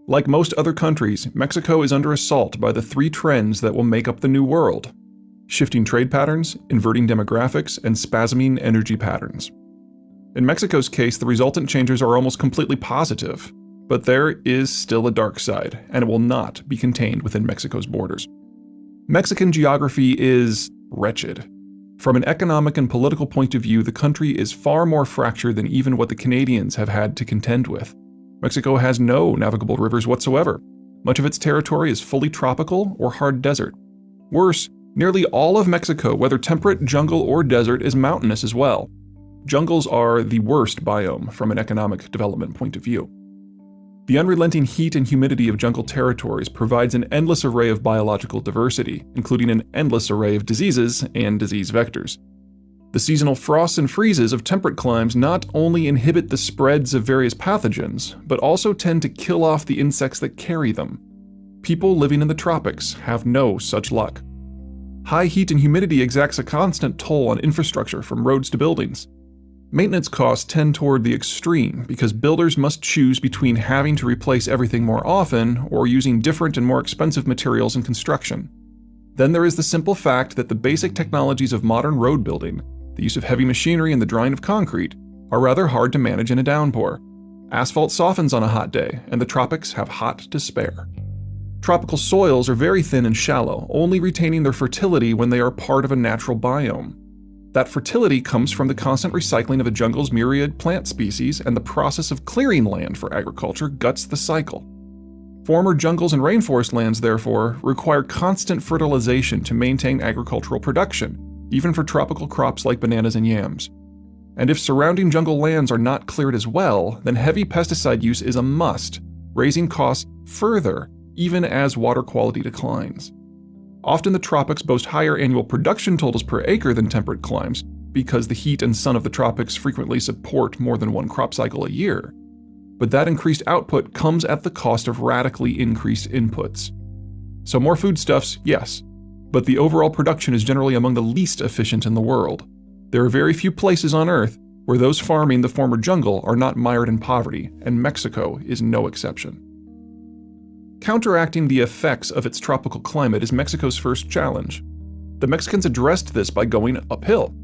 Like most other countries, Mexico is under assault by the three trends that will make up the New World: shifting trade patterns, inverting demographics, and spasming energy patterns. In Mexico's case, the resultant changes are almost completely positive, but there is still a dark side, and it will not be contained within Mexico's borders. Mexican geography is wretched. From an economic and political point of view, the country is far more fractured than even what the Canadians have had to contend with. Mexico has no navigable rivers whatsoever. Much of its territory is fully tropical or hard desert. Worse, nearly all of Mexico, whether temperate, jungle, or desert, is mountainous as well. Jungles are the worst biome from an economic development point of view. The unrelenting heat and humidity of jungle territories provides an endless array of biological diversity, including an endless array of diseases and disease vectors. The seasonal frosts and freezes of temperate climes not only inhibit the spreads of various pathogens, but also tend to kill off the insects that carry them. People living in the tropics have no such luck. High heat and humidity exacts a constant toll on infrastructure from roads to buildings. Maintenance costs tend toward the extreme because builders must choose between having to replace everything more often or using different and more expensive materials in construction. Then there is the simple fact that the basic technologies of modern road building, the use of heavy machinery and the drying of concrete, are rather hard to manage in a downpour. Asphalt softens on a hot day, and the tropics have hot to spare. Tropical soils are very thin and shallow, only retaining their fertility when they are part of a natural biome. That fertility comes from the constant recycling of a jungle's myriad plant species, and the process of clearing land for agriculture guts the cycle. Former jungles and rainforest lands, therefore, require constant fertilization to maintain agricultural production, even for tropical crops like bananas and yams. And if surrounding jungle lands are not cleared as well, then heavy pesticide use is a must, raising costs further, even as water quality declines. Often the tropics boast higher annual production totals per acre than temperate climes, because the heat and sun of the tropics frequently support more than one crop cycle a year. But that increased output comes at the cost of radically increased inputs. So more foodstuffs, yes, but the overall production is generally among the least efficient in the world. There are very few places on Earth where those farming the former jungle are not mired in poverty, and Mexico is no exception. Counteracting the effects of its tropical climate is Mexico's first challenge. The Mexicans addressed this by going uphill.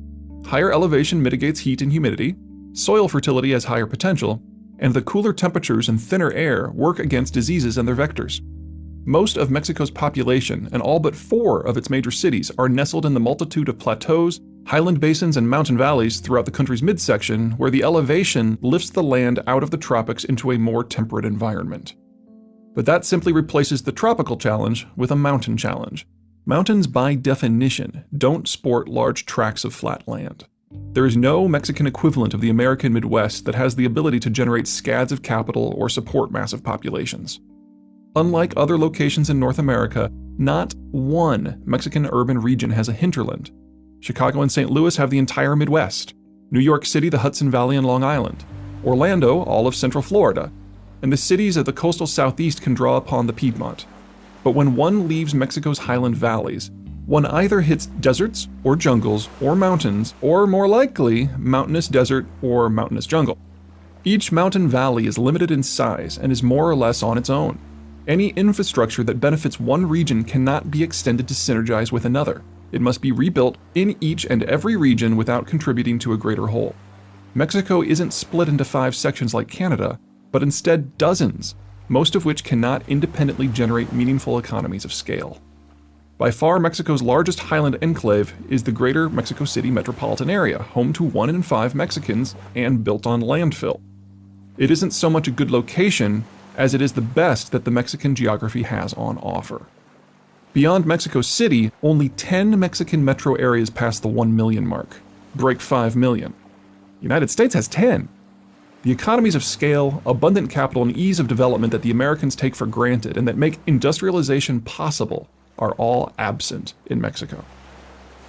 Higher elevation mitigates heat and humidity, soil fertility has higher potential, and the cooler temperatures and thinner air work against diseases and their vectors. Most of Mexico's population, and all but 4 of its major cities, are nestled in the multitude of plateaus, highland basins, and mountain valleys throughout the country's midsection, where the elevation lifts the land out of the tropics into a more temperate environment. But that simply replaces the tropical challenge with a mountain challenge. Mountains, by definition, don't sport large tracts of flat land. There is no Mexican equivalent of the American Midwest that has the ability to generate scads of capital or support massive populations. Unlike other locations in North America, not one Mexican urban region has a hinterland. Chicago and St. Louis have the entire Midwest, New York City the Hudson Valley and Long Island, Orlando all of Central Florida, and the cities of the coastal southeast can draw upon the Piedmont. But when one leaves Mexico's highland valleys, one either hits deserts or jungles or mountains, or more likely, mountainous desert or mountainous jungle. Each mountain valley is limited in size and is more or less on its own. Any infrastructure that benefits one region cannot be extended to synergize with another. It must be rebuilt in each and every region without contributing to a greater whole. Mexico isn't split into 5 sections like Canada, but instead dozens, most of which cannot independently generate meaningful economies of scale. By far, Mexico's largest highland enclave is the greater Mexico City metropolitan area, home to 1 in 5 Mexicans and built on landfill. It isn't so much a good location as it is the best that the Mexican geography has on offer. Beyond Mexico City, only 10 Mexican metro areas pass the 1 million mark, break 5 million. The United States has 10. The economies of scale, abundant capital, and ease of development that the Americans take for granted and that make industrialization possible are all absent in Mexico.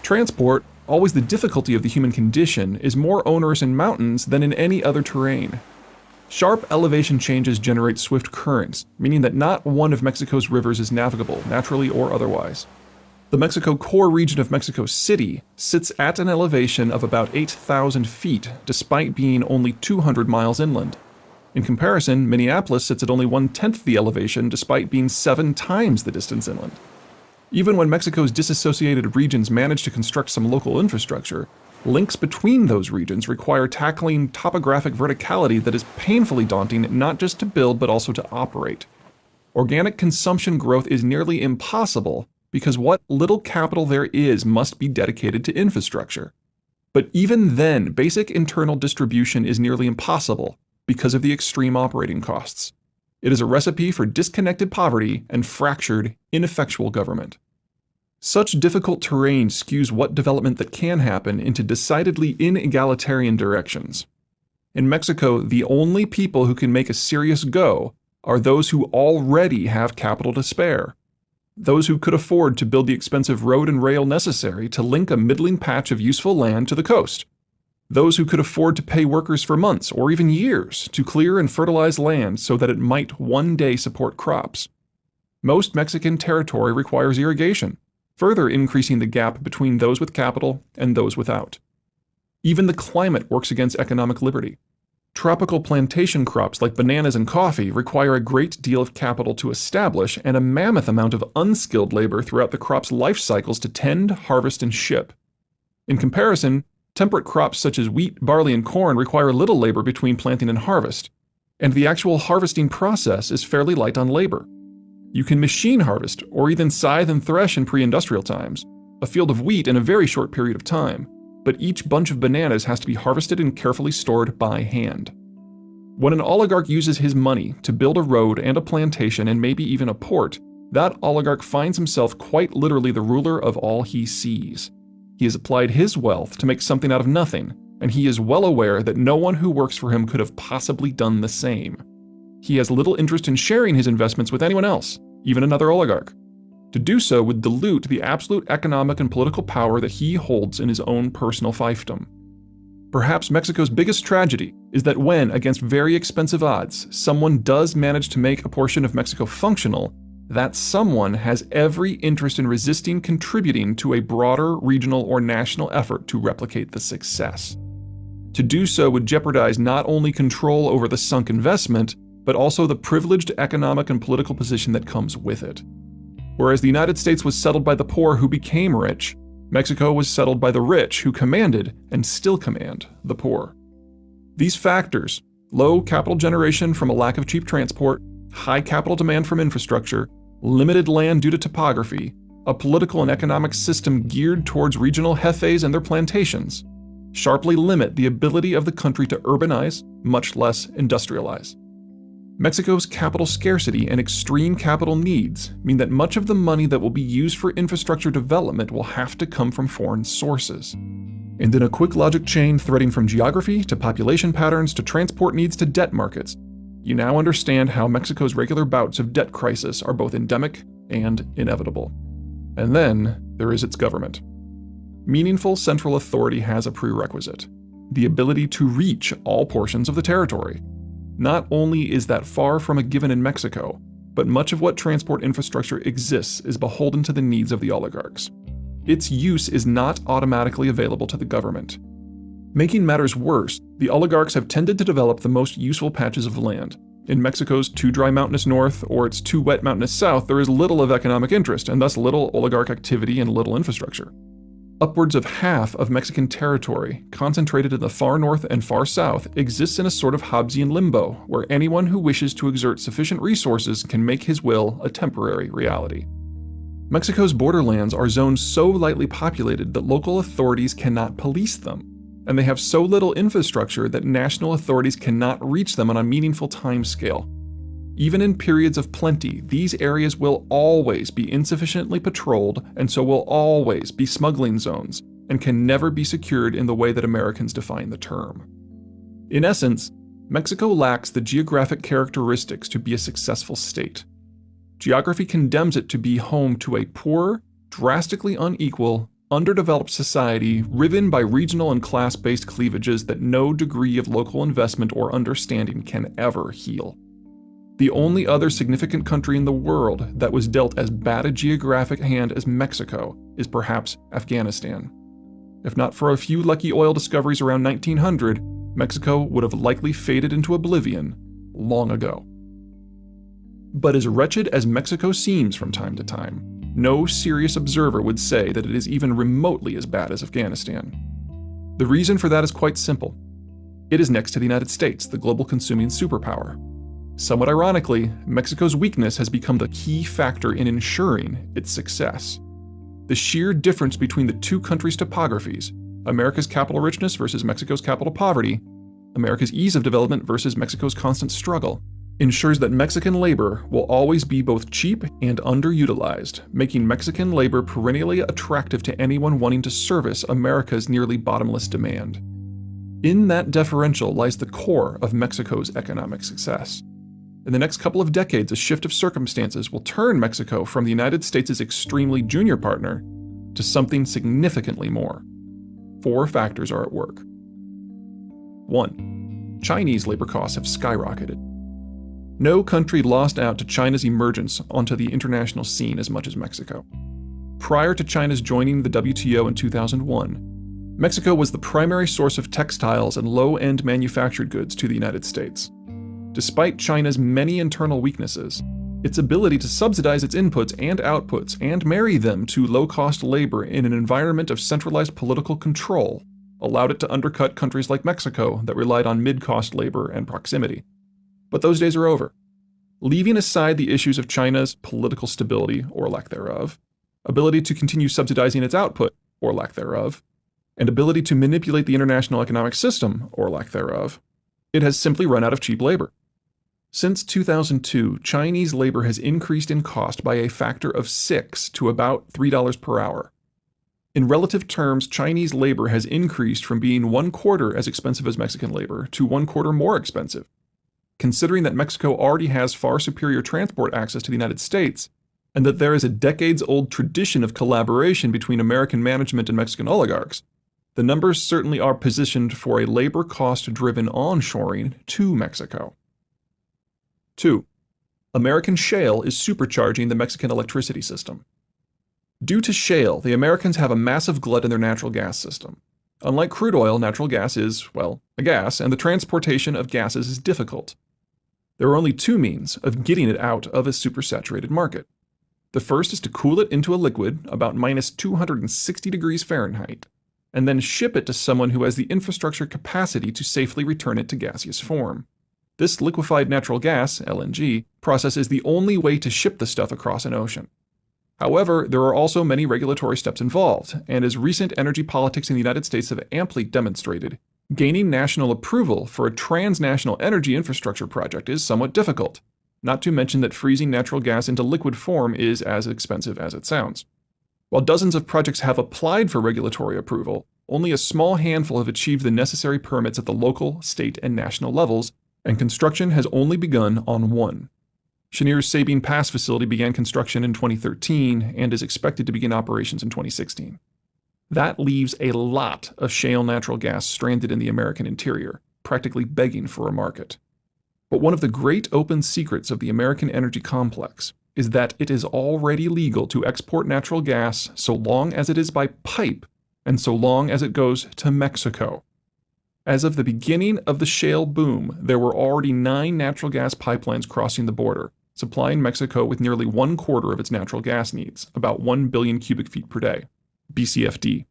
Transport, always the difficulty of the human condition, is more onerous in mountains than in any other terrain. Sharp elevation changes generate swift currents, meaning that not one of Mexico's rivers is navigable, naturally or otherwise. The Mexico core region of Mexico City sits at an elevation of about 8,000 feet, despite being only 200 miles inland. In comparison, Minneapolis sits at only 1/10 the elevation despite being 7 times the distance inland. Even when Mexico's disassociated regions manage to construct some local infrastructure, links between those regions require tackling topographic verticality that is painfully daunting not just to build but also to operate. Organic consumption growth is nearly impossible because what little capital there is must be dedicated to infrastructure. But even then, basic internal distribution is nearly impossible because of the extreme operating costs. It is a recipe for disconnected poverty and fractured, ineffectual government. Such difficult terrain skews what development that can happen into decidedly inegalitarian directions. In Mexico, the only people who can make a serious go are those who already have capital to spare. Those who could afford to build the expensive road and rail necessary to link a middling patch of useful land to the coast. Those who could afford to pay workers for months or even years to clear and fertilize land so that it might one day support crops. Most Mexican territory requires irrigation, further increasing the gap between those with capital and those without. Even the climate works against economic liberty. Tropical plantation crops like bananas and coffee require a great deal of capital to establish and a mammoth amount of unskilled labor throughout the crop's life cycles to tend, harvest, and ship. In comparison, temperate crops such as wheat, barley, and corn require little labor between planting and harvest, and the actual harvesting process is fairly light on labor. You can machine harvest or even scythe and thresh in pre-industrial times, a field of wheat in a very short period of time, but each bunch of bananas has to be harvested and carefully stored by hand. When an oligarch uses his money to build a road and a plantation and maybe even a port, that oligarch finds himself quite literally the ruler of all he sees. He has applied his wealth to make something out of nothing, and he is well aware that no one who works for him could have possibly done the same. He has little interest in sharing his investments with anyone else, even another oligarch. To do so would dilute the absolute economic and political power that he holds in his own personal fiefdom. Perhaps Mexico's biggest tragedy is that when, against very expensive odds, someone does manage to make a portion of Mexico functional, that someone has every interest in resisting contributing to a broader regional or national effort to replicate the success. To do so would jeopardize not only control over the sunk investment, but also the privileged economic and political position that comes with it. Whereas the United States was settled by the poor who became rich, Mexico was settled by the rich who commanded, and still command, the poor. These factors, low capital generation from a lack of cheap transport, high capital demand from infrastructure, limited land due to topography, a political and economic system geared towards regional jefes and their plantations, sharply limit the ability of the country to urbanize, much less industrialize. Mexico's capital scarcity and extreme capital needs mean that much of the money that will be used for infrastructure development will have to come from foreign sources. And in a quick logic chain threading from geography to population patterns to transport needs to debt markets, you now understand how Mexico's regular bouts of debt crisis are both endemic and inevitable. And then there is its government. Meaningful central authority has a prerequisite: the ability to reach all portions of the territory. Not only is that far from a given in Mexico, but much of what transport infrastructure exists is beholden to the needs of the oligarchs. Its use is not automatically available to the government. Making matters worse, the oligarchs have tended to develop the most useful patches of land. In Mexico's too dry mountainous north or its too wet mountainous south, there is little of economic interest and thus little oligarch activity and little infrastructure. Upwards of half of Mexican territory, concentrated in the far north and far south, exists in a sort of Hobbesian limbo, where anyone who wishes to exert sufficient resources can make his will a temporary reality. Mexico's borderlands are zones so lightly populated that local authorities cannot police them, and they have so little infrastructure that national authorities cannot reach them on a meaningful timescale. Even in periods of plenty, these areas will always be insufficiently patrolled and so will always be smuggling zones and can never be secured in the way that Americans define the term. In essence, Mexico lacks the geographic characteristics to be a successful state. Geography condemns it to be home to a poor, drastically unequal, underdeveloped society riven by regional and class-based cleavages that no degree of local investment or understanding can ever heal. The only other significant country in the world that was dealt as bad a geographic hand as Mexico is perhaps Afghanistan. If not for a few lucky oil discoveries around 1900, Mexico would have likely faded into oblivion, long ago. But as wretched as Mexico seems from time to time, no serious observer would say that it is even remotely as bad as Afghanistan. The reason for that is quite simple. It is next to the United States, the global consuming superpower. Somewhat ironically, Mexico's weakness has become the key factor in ensuring its success. The sheer difference between the two countries' topographies, America's capital richness versus Mexico's capital poverty, America's ease of development versus Mexico's constant struggle, ensures that Mexican labor will always be both cheap and underutilized, making Mexican labor perennially attractive to anyone wanting to service America's nearly bottomless demand. In that differential lies the core of Mexico's economic success. In the next couple of decades, a shift of circumstances will turn Mexico from the United States' extremely junior partner to something significantly more. 4 factors are at work. 1. Chinese labor costs have skyrocketed. No country lost out to China's emergence onto the international scene as much as Mexico. Prior to China's joining the WTO in 2001, Mexico was the primary source of textiles and low-end manufactured goods to the United States. Despite China's many internal weaknesses, its ability to subsidize its inputs and outputs and marry them to low-cost labor in an environment of centralized political control allowed it to undercut countries like Mexico that relied on mid-cost labor and proximity. But those days are over. Leaving aside the issues of China's political stability, or lack thereof, ability to continue subsidizing its output, or lack thereof, and ability to manipulate the international economic system, or lack thereof, it has simply run out of cheap labor. Since 2002, Chinese labor has increased in cost by a factor of 6 to about $3 per hour. In relative terms, Chinese labor has increased from being 1/4 as expensive as Mexican labor to 1/4 more expensive. Considering that Mexico already has far superior transport access to the United States, and that there is a decades-old tradition of collaboration between American management and Mexican oligarchs, the numbers certainly are positioned for a labor cost-driven onshoring to Mexico. 2. American shale is supercharging the Mexican electricity system. Due to shale, the Americans have a massive glut in their natural gas system. Unlike crude oil, natural gas is, well, a gas, and the transportation of gases is difficult. There are only 2 means of getting it out of a supersaturated market. The first is to cool it into a liquid about -260 degrees Fahrenheit, and then ship it to someone who has the infrastructure capacity to safely return it to gaseous form. This liquefied natural gas, LNG, process is the only way to ship the stuff across an ocean. However, there are also many regulatory steps involved, and as recent energy politics in the United States have amply demonstrated, gaining national approval for a transnational energy infrastructure project is somewhat difficult, not to mention that freezing natural gas into liquid form is as expensive as it sounds. While dozens of projects have applied for regulatory approval, only a small handful have achieved the necessary permits at the local, state, and national levels, and construction has only begun on one. Cheniere's Sabine Pass facility began construction in 2013 and is expected to begin operations in 2016. That leaves a lot of shale natural gas stranded in the American interior, practically begging for a market. But one of the great open secrets of the American energy complex is that it is already legal to export natural gas so long as it is by pipe and so long as it goes to Mexico. As of the beginning of the shale boom, there were already 9 natural gas pipelines crossing the border, supplying Mexico with nearly 1/4 of its natural gas needs, about 1 billion cubic feet per day, BCFD.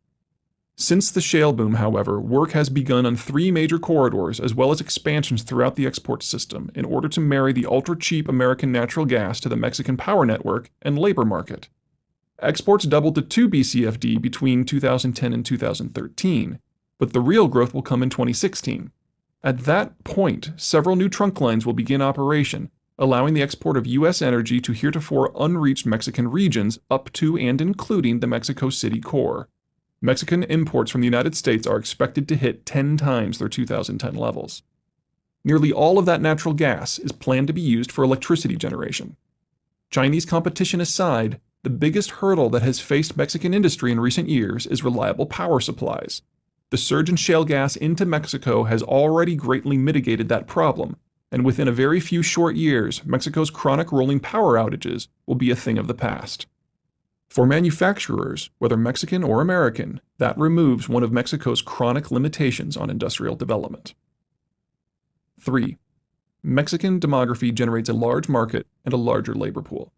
Since the shale boom, however, work has begun on 3 major corridors as well as expansions throughout the export system in order to marry the ultra-cheap American natural gas to the Mexican power network and labor market. Exports doubled to 2 BCFD between 2010 and 2013, but the real growth will come in 2016. At that point, several new trunk lines will begin operation, allowing the export of U.S. energy to heretofore unreached Mexican regions up to and including the Mexico City core. Mexican imports from the United States are expected to hit 10 times their 2010 levels. Nearly all of that natural gas is planned to be used for electricity generation. Chinese competition aside, the biggest hurdle that has faced Mexican industry in recent years is reliable power supplies. The surge in shale gas into Mexico has already greatly mitigated that problem, and within a very few short years, Mexico's chronic rolling power outages will be a thing of the past. For manufacturers, whether Mexican or American, that removes one of Mexico's chronic limitations on industrial development. 3. Mexican demography generates a large market and a larger labor pool.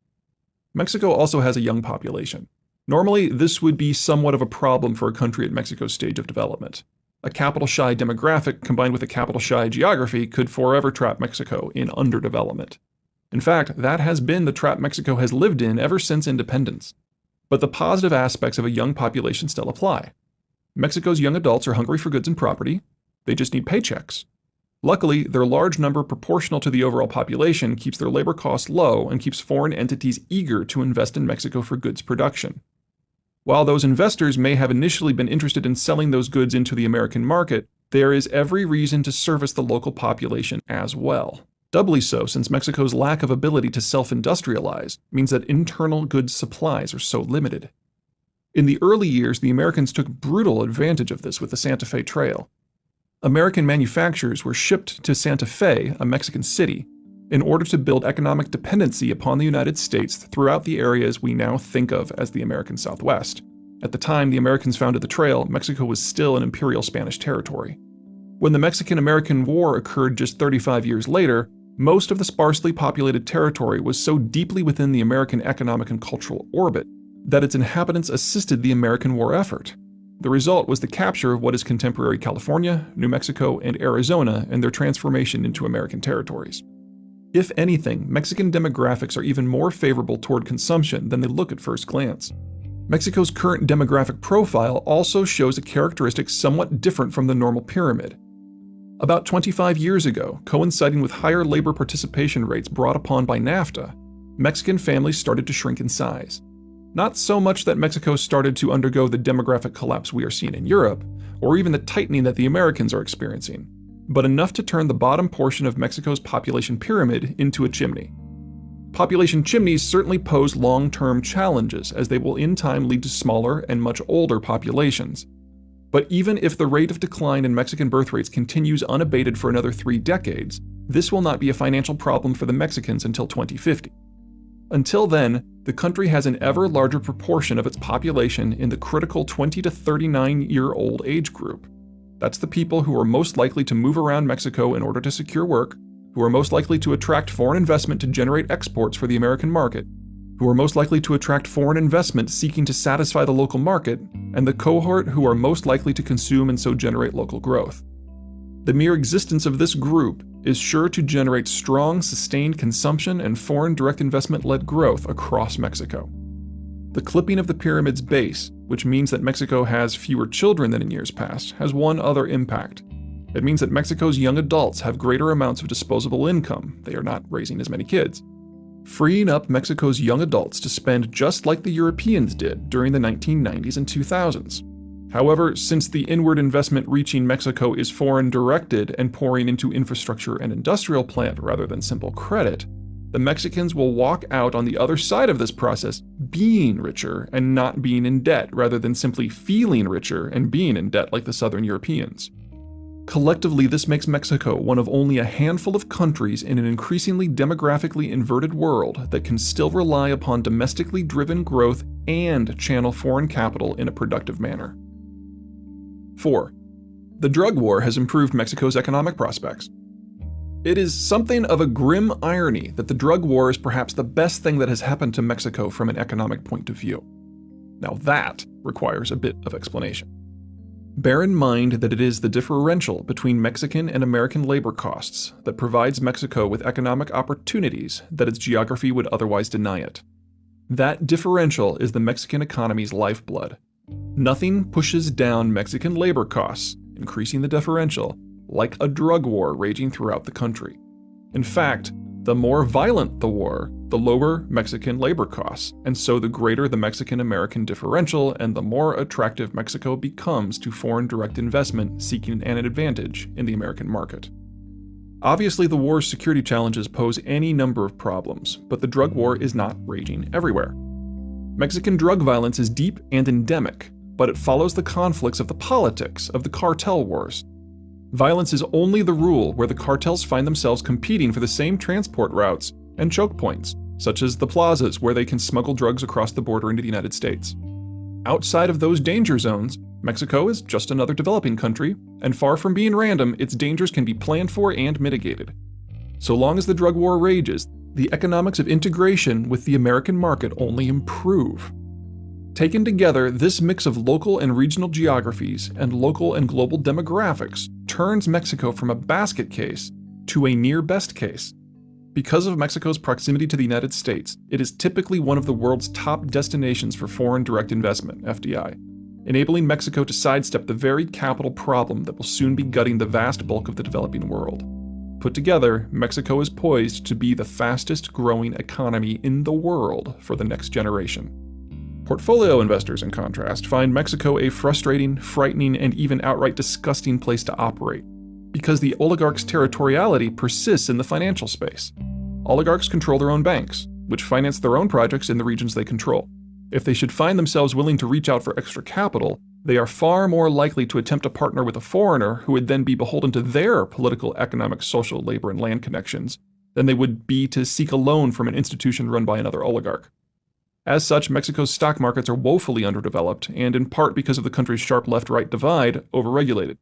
Mexico also has a young population. Normally, this would be somewhat of a problem for a country at Mexico's stage of development. A capital-shy demographic combined with a capital-shy geography could forever trap Mexico in underdevelopment. In fact, that has been the trap Mexico has lived in ever since independence. But the positive aspects of a young population still apply. Mexico's young adults are hungry for goods and property. They just need paychecks. Luckily, their large number proportional to the overall population keeps their labor costs low and keeps foreign entities eager to invest in Mexico for goods production. While those investors may have initially been interested in selling those goods into the American market, there is every reason to service the local population as well. Doubly so since Mexico's lack of ability to self-industrialize means that internal goods supplies are so limited. In the early years, the Americans took brutal advantage of this with the Santa Fe Trail. American manufacturers were shipped to Santa Fe, a Mexican city, in order to build economic dependency upon the United States throughout the areas we now think of as the American Southwest. At the time the Americans founded the trail, Mexico was still an imperial Spanish territory. When the Mexican-American War occurred just 35 years later, most of the sparsely populated territory was so deeply within the American economic and cultural orbit that its inhabitants assisted the American war effort. The result was the capture of what is contemporary California, New Mexico, and Arizona and their transformation into American territories. If anything, Mexican demographics are even more favorable toward consumption than they look at first glance. Mexico's current demographic profile also shows a characteristic somewhat different from the normal pyramid. About 25 years ago, coinciding with higher labor participation rates brought upon by NAFTA, Mexican families started to shrink in size. Not so much that Mexico started to undergo the demographic collapse we are seeing in Europe, or even the tightening that the Americans are experiencing, but enough to turn the bottom portion of Mexico's population pyramid into a chimney. Population chimneys certainly pose long-term challenges, as they will in time lead to smaller and much older populations. But even if the rate of decline in Mexican birth rates continues unabated for another 3 decades, this will not be a financial problem for the Mexicans until 2050. Until then, the country has an ever larger proportion of its population in the critical 20 to 39-year-old age group. That's the people who are most likely to move around Mexico in order to secure work, who are most likely to attract foreign investment to generate exports for the American market, who are most likely to attract foreign investment seeking to satisfy the local market, and the cohort who are most likely to consume and so generate local growth. The mere existence of this group is sure to generate strong, sustained consumption and foreign direct investment-led growth across Mexico. The clipping of the pyramid's base, which means that Mexico has fewer children than in years past, has one other impact. It means that Mexico's young adults have greater amounts of disposable income. They are not raising as many kids, freeing up Mexico's young adults to spend just like the Europeans did during the 1990s and 2000s. However, since the inward investment reaching Mexico is foreign-directed and pouring into infrastructure and industrial plant rather than simple credit, the Mexicans will walk out on the other side of this process being richer and not being in debt, rather than simply feeling richer and being in debt like the Southern Europeans. Collectively, this makes Mexico one of only a handful of countries in an increasingly demographically inverted world that can still rely upon domestically driven growth and channel foreign capital in a productive manner. 4. The drug war has improved Mexico's economic prospects. It is something of a grim irony that the drug war is perhaps the best thing that has happened to Mexico from an economic point of view. Now that requires a bit of explanation. Bear in mind that it is the differential between Mexican and American labor costs that provides Mexico with economic opportunities that its geography would otherwise deny it. That differential is the Mexican economy's lifeblood. Nothing pushes down Mexican labor costs, increasing the differential, like a drug war raging throughout the country. In fact, the more violent the war, the lower Mexican labor costs, and so the greater the Mexican-American differential and the more attractive Mexico becomes to foreign direct investment seeking an advantage in the American market. Obviously, the war's security challenges pose any number of problems, but the drug war is not raging everywhere. Mexican drug violence is deep and endemic, but it follows the conflicts of the politics of the cartel wars. Violence is only the rule where the cartels find themselves competing for the same transport routes and choke points, such as the plazas where they can smuggle drugs across the border into the United States. Outside of those danger zones, Mexico is just another developing country, and far from being random, its dangers can be planned for and mitigated. So long as the drug war rages, the economics of integration with the American market only improve. Taken together, this mix of local and regional geographies and local and global demographics turns Mexico from a basket case to a near best case. Because of Mexico's proximity to the United States, it is typically one of the world's top destinations for foreign direct investment, FDI, enabling Mexico to sidestep the very capital problem that will soon be gutting the vast bulk of the developing world. Put together, Mexico is poised to be the fastest growing economy in the world for the next generation. Portfolio investors, in contrast, find Mexico a frustrating, frightening, and even outright disgusting place to operate, because the oligarchs' territoriality persists in the financial space. Oligarchs control their own banks, which finance their own projects in the regions they control. If they should find themselves willing to reach out for extra capital, they are far more likely to attempt to partner with a foreigner who would then be beholden to their political, economic, social, labor, and land connections than they would be to seek a loan from an institution run by another oligarch. As such, Mexico's stock markets are woefully underdeveloped, and in part because of the country's sharp left-right divide, overregulated.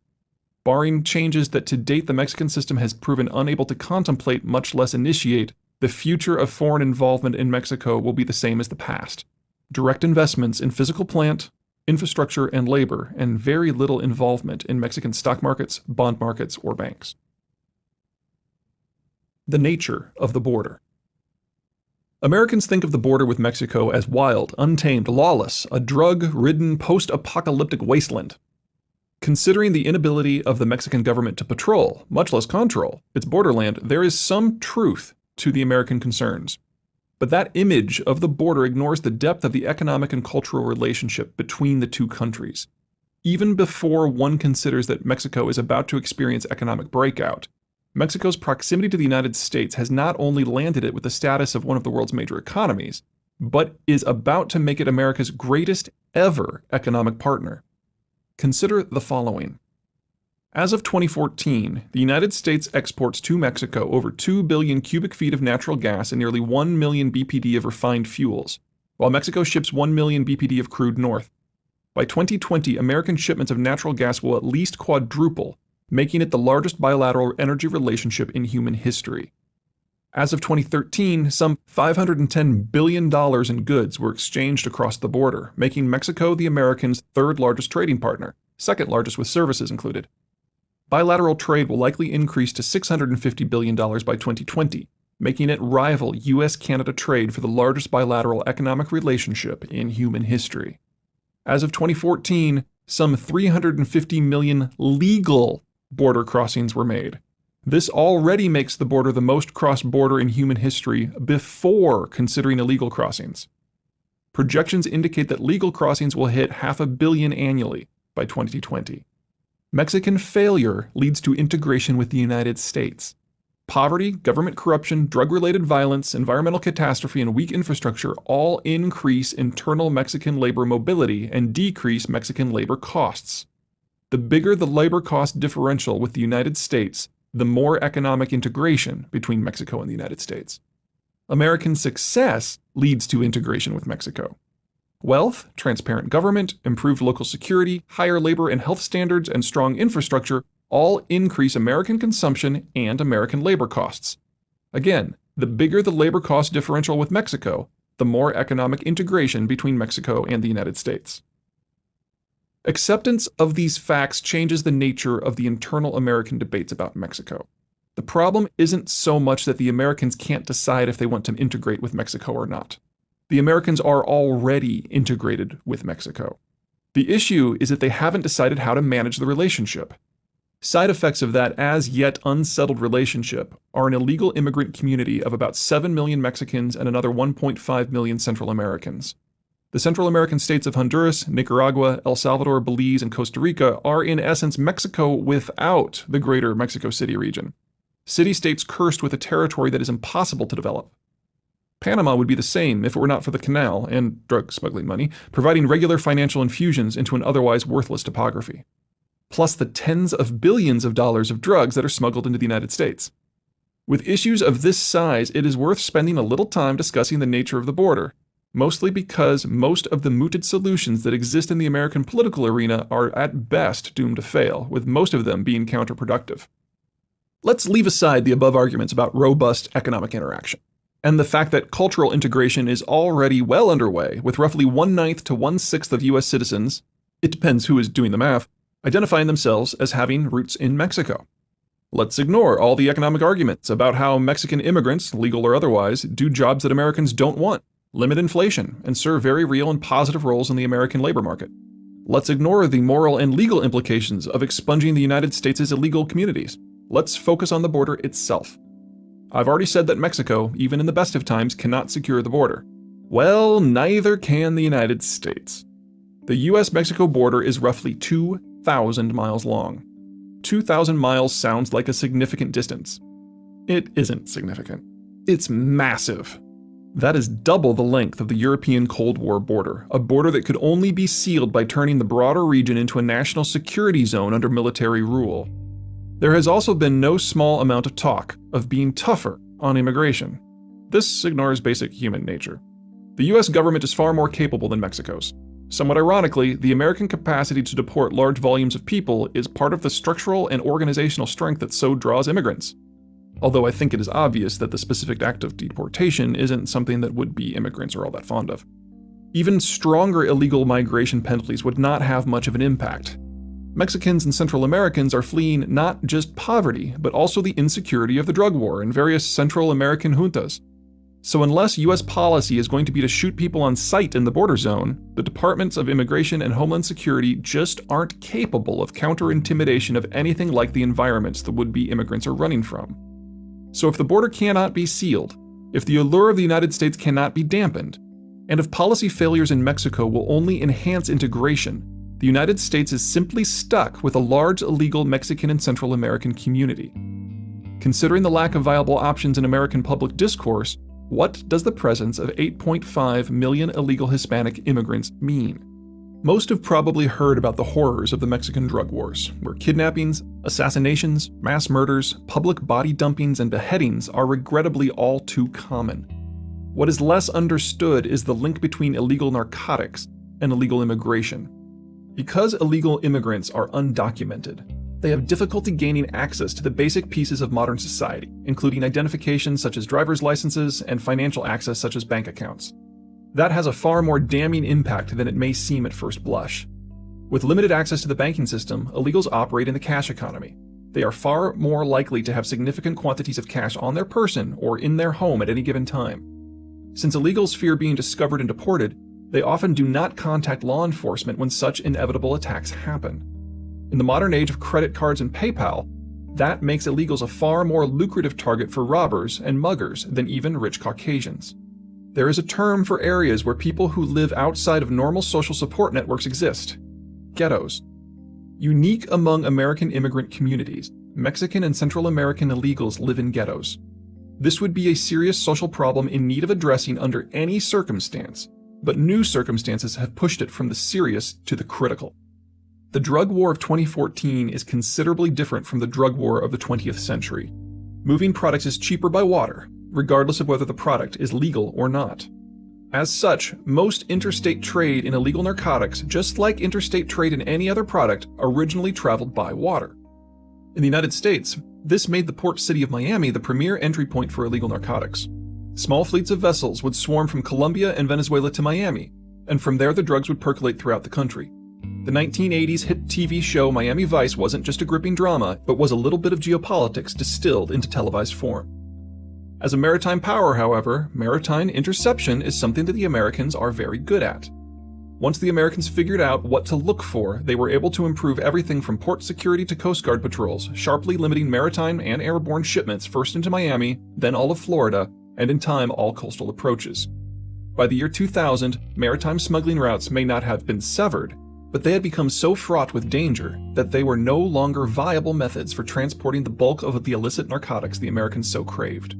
Barring changes that to date the Mexican system has proven unable to contemplate, much less initiate, the future of foreign involvement in Mexico will be the same as the past. Direct investments in physical plant, infrastructure, and labor, and very little involvement in Mexican stock markets, bond markets, or banks. The nature of the border. Americans think of the border with Mexico as wild, untamed, lawless, a drug-ridden, post-apocalyptic wasteland. Considering the inability of the Mexican government to patrol, much less control, its borderland, there is some truth to the American concerns. But that image of the border ignores the depth of the economic and cultural relationship between the two countries. Even before one considers that Mexico is about to experience economic breakout, Mexico's proximity to the United States has not only landed it with the status of one of the world's major economies, but is about to make it America's greatest ever economic partner. Consider the following. As of 2014, the United States exports to Mexico over 2 billion cubic feet of natural gas and nearly 1 million BPD of refined fuels, while Mexico ships 1 million BPD of crude north. By 2020, American shipments of natural gas will at least quadruple, making it the largest bilateral energy relationship in human history. As of 2013, some $510 billion in goods were exchanged across the border, making Mexico the Americans' third largest trading partner, second largest with services included. Bilateral trade will likely increase to $650 billion by 2020, making it rival US-Canada trade for the largest bilateral economic relationship in human history. As of 2014, some 350 million legal border crossings were made. This already makes the border the most cross-border in human history before considering illegal crossings. Projections indicate that legal crossings will hit 500 million annually by 2020. Mexican failure leads to integration with the United States. Poverty, government corruption, drug-related violence, environmental catastrophe, and weak infrastructure all increase internal Mexican labor mobility and decrease Mexican labor costs. The bigger the labor cost differential with the United States, the more economic integration between Mexico and the United States. American success leads to integration with Mexico. Wealth, transparent government, improved local security, higher labor and health standards, and strong infrastructure all increase American consumption and American labor costs. Again, the bigger the labor cost differential with Mexico, the more economic integration between Mexico and the United States. Acceptance of these facts changes the nature of the internal American debates about Mexico. The problem isn't so much that the Americans can't decide if they want to integrate with Mexico or not. The Americans are already integrated with Mexico. The issue is that they haven't decided how to manage the relationship. Side effects of that as yet unsettled relationship are an illegal immigrant community of about 7 million Mexicans and another 1.5 million Central Americans. The Central American states of Honduras, Nicaragua, El Salvador, Belize, and Costa Rica are in essence Mexico without the greater Mexico City region. City-states cursed with a territory that is impossible to develop. Panama would be the same if it were not for the canal and drug smuggling money, providing regular financial infusions into an otherwise worthless topography. Plus the tens of billions of dollars of drugs that are smuggled into the United States. With issues of this size, it is worth spending a little time discussing the nature of the border, mostly because most of the mooted solutions that exist in the American political arena are at best doomed to fail, with most of them being counterproductive. Let's leave aside the above arguments about robust economic interaction and the fact that cultural integration is already well underway, with roughly 1/9 to 1/6 of U.S. citizens, it depends who is doing the math, identifying themselves as having roots in Mexico. Let's ignore all the economic arguments about how Mexican immigrants, legal or otherwise, do jobs that Americans don't want, limit inflation, and serve very real and positive roles in the American labor market. Let's ignore the moral and legal implications of expunging the United States' illegal communities. Let's focus on the border itself. I've already said that Mexico, even in the best of times, cannot secure the border. Well, neither can the United States. The US-Mexico border is roughly 2,000 miles long. 2,000 miles sounds like a significant distance. It isn't significant. It's massive. That is double the length of the European Cold War border, a border that could only be sealed by turning the broader region into a national security zone under military rule. There has also been no small amount of talk of being tougher on immigration. This ignores basic human nature. The US government is far more capable than Mexico's. Somewhat ironically, the American capacity to deport large volumes of people is part of the structural and organizational strength that so draws immigrants. Although I think it is obvious that the specific act of deportation isn't something that would-be immigrants are all that fond of. Even stronger illegal migration penalties would not have much of an impact. Mexicans and Central Americans are fleeing not just poverty, but also the insecurity of the drug war and various Central American juntas. So unless US policy is going to be to shoot people on sight in the border zone, the Departments of Immigration and Homeland Security just aren't capable of counter-intimidation of anything like the environments the would-be immigrants are running from. So if the border cannot be sealed, if the allure of the United States cannot be dampened, and if policy failures in Mexico will only enhance integration, the United States is simply stuck with a large illegal Mexican and Central American community. Considering the lack of viable options in American public discourse, what does the presence of 8.5 million illegal Hispanic immigrants mean? Most have probably heard about the horrors of the Mexican drug wars, where kidnappings, assassinations, mass murders, public body dumpings, and beheadings are regrettably all too common. What is less understood is the link between illegal narcotics and illegal immigration. Because illegal immigrants are undocumented, they have difficulty gaining access to the basic pieces of modern society, including identification such as driver's licenses and financial access such as bank accounts. That has a far more damning impact than it may seem at first blush. With limited access to the banking system, illegals operate in the cash economy. They are far more likely to have significant quantities of cash on their person or in their home at any given time. Since illegals fear being discovered and deported, they often do not contact law enforcement when such inevitable attacks happen. In the modern age of credit cards and PayPal, that makes illegals a far more lucrative target for robbers and muggers than even rich Caucasians. There is a term for areas where people who live outside of normal social support networks exist: ghettos. Unique among American immigrant communities, Mexican and Central American illegals live in ghettos. This would be a serious social problem in need of addressing under any circumstance, but new circumstances have pushed it from the serious to the critical. The drug war of 2014 is considerably different from the drug war of the 20th century. Moving products is cheaper by water, regardless of whether the product is legal or not. As such, most interstate trade in illegal narcotics, just like interstate trade in any other product, originally traveled by water. In the United States, this made the port city of Miami the premier entry point for illegal narcotics. Small fleets of vessels would swarm from Colombia and Venezuela to Miami, and from there the drugs would percolate throughout the country. The 1980s hit TV show Miami Vice wasn't just a gripping drama, but was a little bit of geopolitics distilled into televised form. As a maritime power, however, maritime interception is something that the Americans are very good at. Once the Americans figured out what to look for, they were able to improve everything from port security to Coast Guard patrols, sharply limiting maritime and airborne shipments first into Miami, then all of Florida, and in time all coastal approaches. By the year 2000, maritime smuggling routes may not have been severed, but they had become so fraught with danger that they were no longer viable methods for transporting the bulk of the illicit narcotics the Americans so craved.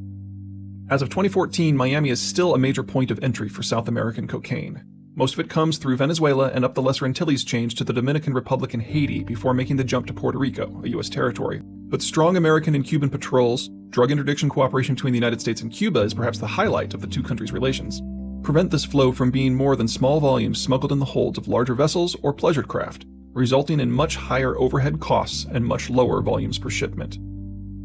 As of 2014, Miami is still a major point of entry for South American cocaine. Most of it comes through Venezuela and up the Lesser Antilles chain to the Dominican Republic and Haiti before making the jump to Puerto Rico, a U.S. territory. But strong American and Cuban patrols, drug interdiction cooperation between the United States and Cuba is perhaps the highlight of the two countries' relations, prevent this flow from being more than small volumes smuggled in the holds of larger vessels or pleasure craft, resulting in much higher overhead costs and much lower volumes per shipment.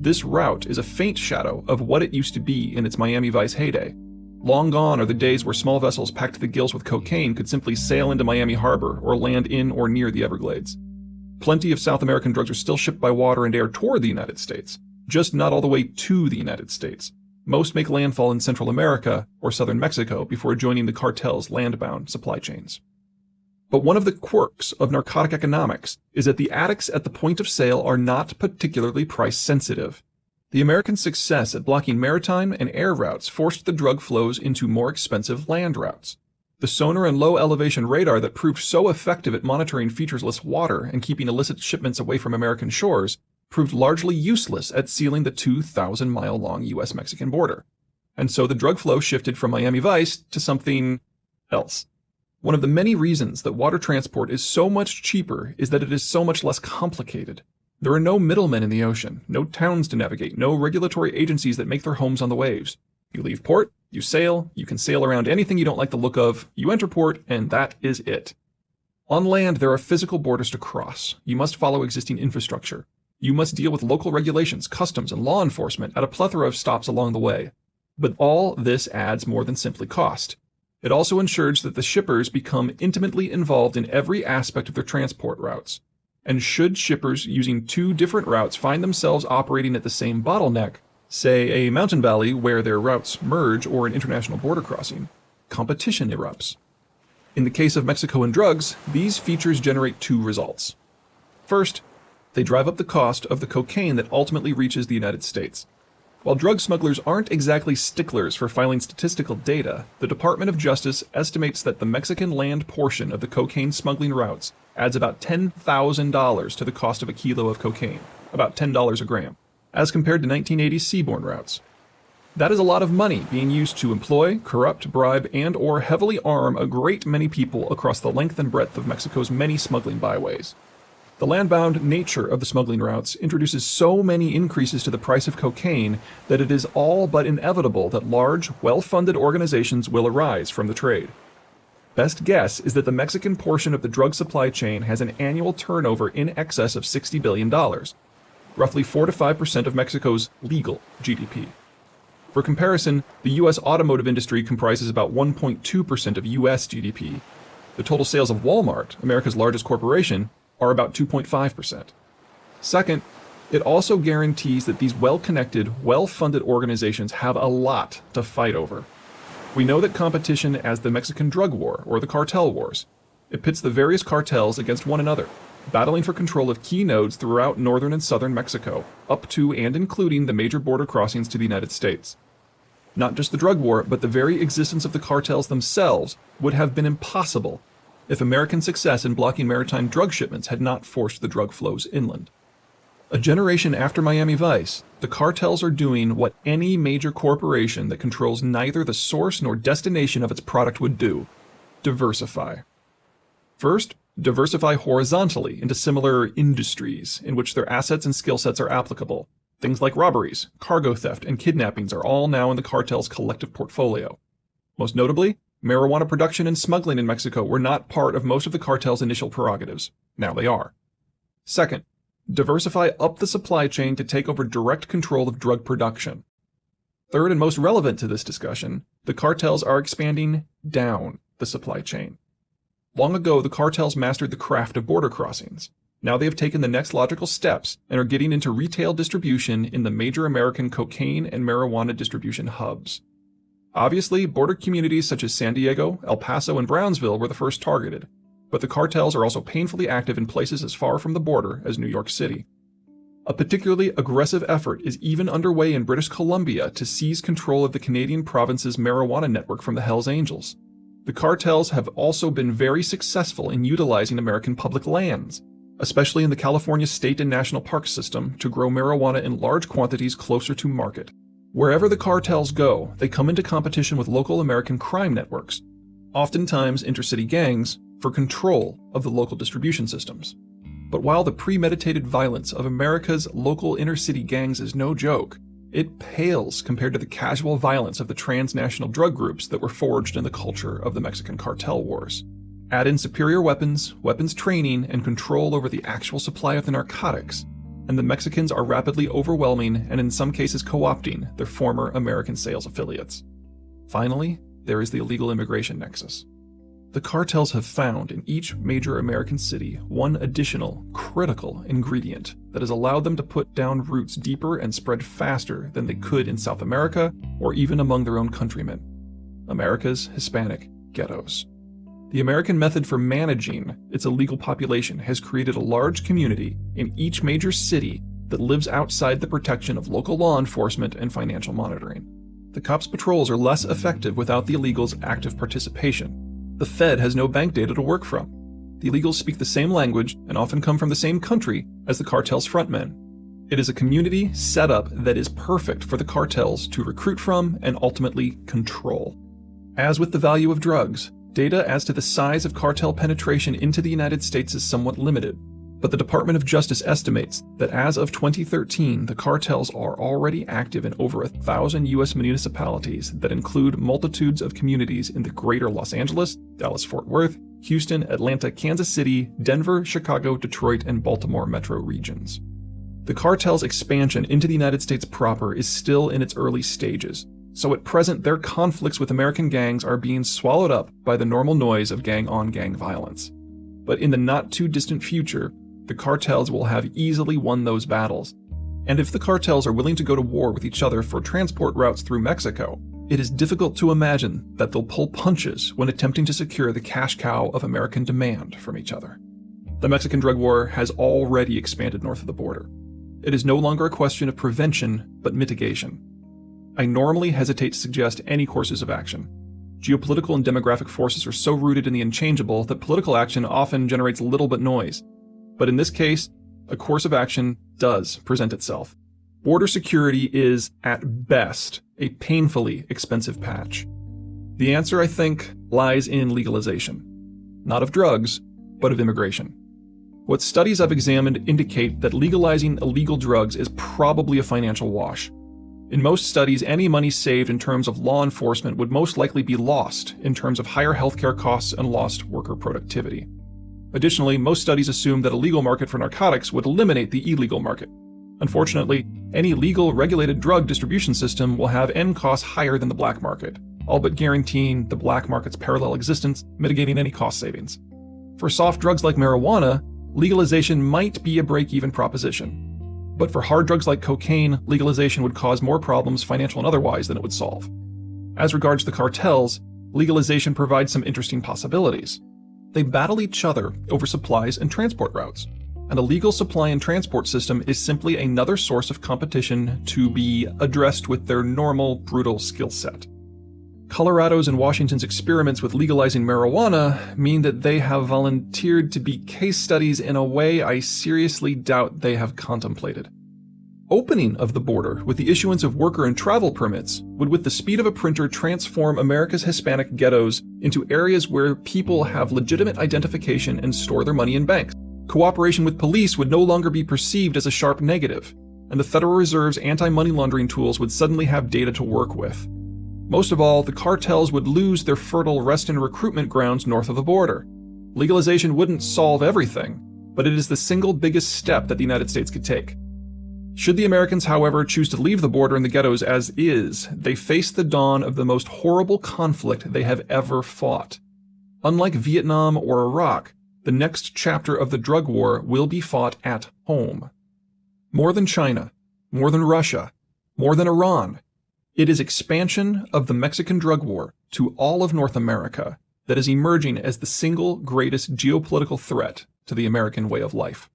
This route is a faint shadow of what it used to be in its Miami Vice heyday. Long gone are the days where small vessels packed to the gills with cocaine could simply sail into Miami Harbor or land in or near the Everglades. Plenty of South American drugs are still shipped by water and air toward the United States, just not all the way to the United States. Most make landfall in Central America or southern Mexico before joining the cartel's landbound supply chains. But one of the quirks of narcotic economics is that the addicts at the point of sale are not particularly price sensitive. The American success at blocking maritime and air routes forced the drug flows into more expensive land routes. The sonar and low elevation radar that proved so effective at monitoring featureless water and keeping illicit shipments away from American shores proved largely useless at sealing the 2,000-mile-long U.S.-Mexican border. And so the drug flow shifted from Miami Vice to something else. One of the many reasons that water transport is so much cheaper is that it is so much less complicated. There are no middlemen in the ocean, no towns to navigate, no regulatory agencies that make their homes on the waves. You leave port, you sail, you can sail around anything you don't like the look of, you enter port, and that is it. On land, there are physical borders to cross. You must follow existing infrastructure. You must deal with local regulations, customs, and law enforcement at a plethora of stops along the way. But all this adds more than simply cost. It also ensures that the shippers become intimately involved in every aspect of their transport routes. And should shippers using two different routes find themselves operating at the same bottleneck, say a mountain valley where their routes merge or an international border crossing, competition erupts. In the case of Mexico and drugs, these features generate two results. First, they drive up the cost of the cocaine that ultimately reaches the United States. While drug smugglers aren't exactly sticklers for filing statistical data, the Department of Justice estimates that the Mexican land portion of the cocaine smuggling routes adds about $10,000 to the cost of a kilo of cocaine, about $10 a gram, as compared to 1980s seaborne routes. That is a lot of money being used to employ, corrupt, bribe, and/or heavily arm a great many people across the length and breadth of Mexico's many smuggling byways. The landbound nature of the smuggling routes introduces so many increases to the price of cocaine that it is all but inevitable that large, well-funded organizations will arise from the trade. Best guess is that the Mexican portion of the drug supply chain has an annual turnover in excess of $60 billion, roughly 4 to 5% of Mexico's legal GDP. For comparison, the U.S. automotive industry comprises about 1.2% of U.S. GDP. The total sales of Walmart, America's largest corporation, are about 2.5%. Second, it also guarantees that these well-connected, well-funded organizations have a lot to fight over. We know that competition as the Mexican drug war or the cartel wars. It pits the various cartels against one another, battling for control of key nodes throughout northern and southern Mexico, up to and including the major border crossings to the United States. Not just the drug war, but the very existence of the cartels themselves would have been impossible if American success in blocking maritime drug shipments had not forced the drug flows inland. A generation after Miami Vice, the cartels are doing what any major corporation that controls neither the source nor destination of its product would do: diversify. First, diversify horizontally into similar industries in which their assets and skill sets are applicable. Things like robberies, cargo theft, and kidnappings are all now in the cartel's collective portfolio. Most notably, marijuana production and smuggling in Mexico were not part of most of the cartel's initial prerogatives. Now they are. Second, diversify up the supply chain to take over direct control of drug production. Third, and most relevant to this discussion, the cartels are expanding down the supply chain. Long ago, the cartels mastered the craft of border crossings. Now they have taken the next logical steps and are getting into retail distribution in the major American cocaine and marijuana distribution hubs. Obviously, border communities such as San Diego, El Paso, and Brownsville were the first targeted, but the cartels are also painfully active in places as far from the border as New York City. A particularly aggressive effort is even underway in British Columbia to seize control of the Canadian province's marijuana network from the Hells Angels. The cartels have also been very successful in utilizing American public lands, especially in the California state and national park system, to grow marijuana in large quantities closer to market. Wherever the cartels go, they come into competition with local American crime networks, oftentimes intercity gangs, for control of the local distribution systems. But while the premeditated violence of America's local inner-city gangs is no joke, it pales compared to the casual violence of the transnational drug groups that were forged in the culture of the Mexican cartel wars. Add in superior weapons, weapons training, and control over the actual supply of the narcotics, and the Mexicans are rapidly overwhelming and in some cases co-opting their former American sales affiliates. Finally, there is the illegal immigration nexus. The cartels have found in each major American city one additional, critical ingredient that has allowed them to put down roots deeper and spread faster than they could in South America or even among their own countrymen: America's Hispanic ghettos. The American method for managing its illegal population has created a large community in each major city that lives outside the protection of local law enforcement and financial monitoring. The cops' patrols are less effective without the illegals' active participation. The Fed has no bank data to work from. The illegals speak the same language and often come from the same country as the cartel's frontmen. It is a community setup that is perfect for the cartels to recruit from and ultimately control. As with the value of drugs, data as to the size of cartel penetration into the United States is somewhat limited, but the Department of Justice estimates that as of 2013, the cartels are already active in over 1,000 U.S. municipalities that include multitudes of communities in the greater Los Angeles, Dallas-Fort Worth, Houston, Atlanta, Kansas City, Denver, Chicago, Detroit, and Baltimore metro regions. The cartel's expansion into the United States proper is still in its early stages, so at present their conflicts with American gangs are being swallowed up by the normal noise of gang-on-gang violence. But in the not-too-distant future, the cartels will have easily won those battles. And if the cartels are willing to go to war with each other for transport routes through Mexico, it is difficult to imagine that they'll pull punches when attempting to secure the cash cow of American demand from each other. The Mexican drug war has already expanded north of the border. It is no longer a question of prevention, but mitigation. I normally hesitate to suggest any courses of action. Geopolitical and demographic forces are so rooted in the unchangeable that political action often generates little but noise. But in this case, a course of action does present itself. Border security is, at best, a painfully expensive patch. The answer, I think, lies in legalization. Not of drugs, but of immigration. What studies I've examined indicate that legalizing illegal drugs is probably a financial wash. In most studies, any money saved in terms of law enforcement would most likely be lost in terms of higher healthcare costs and lost worker productivity. Additionally, most studies assume that a legal market for narcotics would eliminate the illegal market. Unfortunately, any legal regulated drug distribution system will have end costs higher than the black market, all but guaranteeing the black market's parallel existence, mitigating any cost savings. For soft drugs like marijuana, legalization might be a break-even proposition. But for hard drugs like cocaine, legalization would cause more problems, financial and otherwise, than it would solve. As regards the cartels, legalization provides some interesting possibilities. They battle each other over supplies and transport routes, and a legal supply and transport system is simply another source of competition to be addressed with their normal, brutal skill set. Colorado's and Washington's experiments with legalizing marijuana mean that they have volunteered to be case studies in a way I seriously doubt they have contemplated. Opening of the border with the issuance of worker and travel permits would with the speed of a printer transform America's Hispanic ghettos into areas where people have legitimate identification and store their money in banks. Cooperation with police would no longer be perceived as a sharp negative, and the Federal Reserve's anti-money laundering tools would suddenly have data to work with. Most of all, the cartels would lose their fertile rest and recruitment grounds north of the border. Legalization wouldn't solve everything, but it is the single biggest step that the United States could take. Should the Americans, however, choose to leave the border and the ghettos as is, they face the dawn of the most horrible conflict they have ever fought. Unlike Vietnam or Iraq, the next chapter of the drug war will be fought at home. More than China, more than Russia, more than Iran, it is expansion of the Mexican drug war to all of North America that is emerging as the single greatest geopolitical threat to the American way of life.